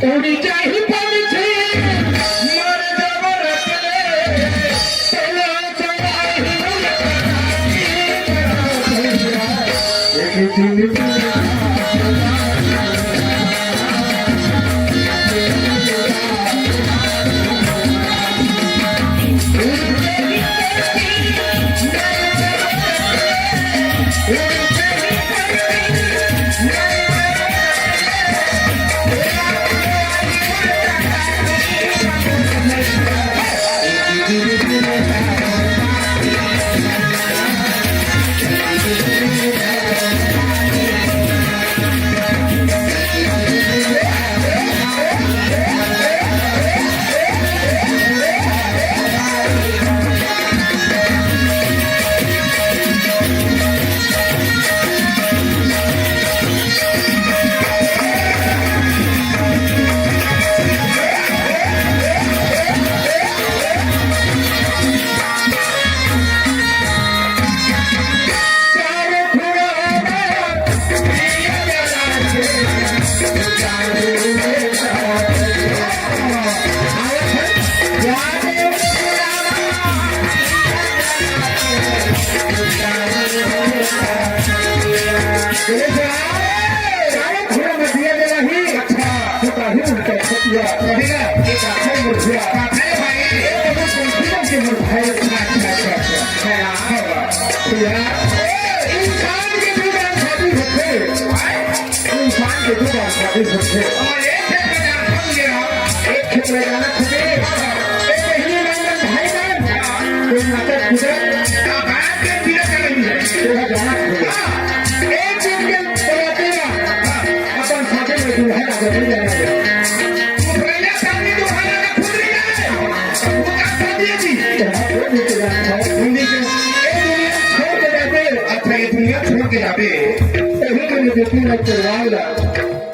उड़ी जाही पहुंचे मर जबरत चला चलाही एक दिन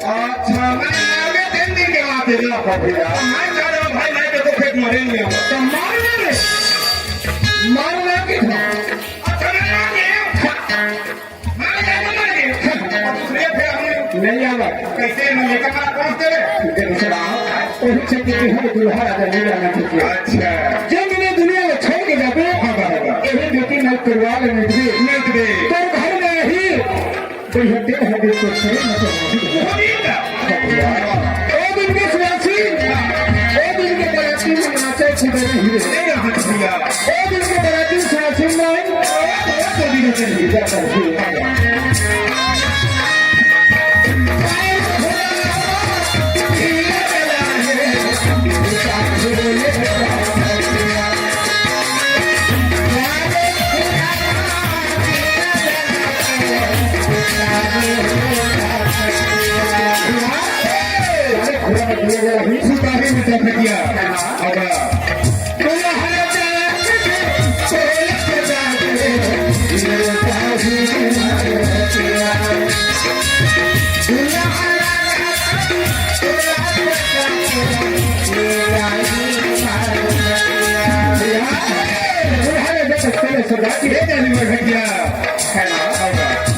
अच्छा मैं 3 दिन के बाद देना पड़ेगा। मैं जा रहा हूँ भाई, मैं तो फिर मरेंगे तो मारना कि अच्छा नहीं आवा कैसे नहीं लेकर पहुंचते अच्छा जब मैंने दुनिया में छोड़ के जाते यही बेटी मैं करवा लेने तो घर में ही कोई हड्डी हड्डी को दिन के सुरासी दिन के बराती में नाचे छुपे नहीं दिन के बराती सुरासी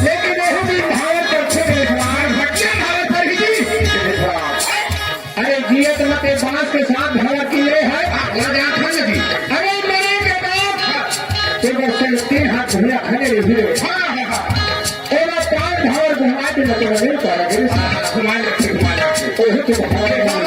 लेकिन भारत अरे जियत मत बांस के साथ भरा किए है अरे मेरे के बाप 3 हाथ भैया खड़े रहे पांच धावर घुमा के मतलब घुमा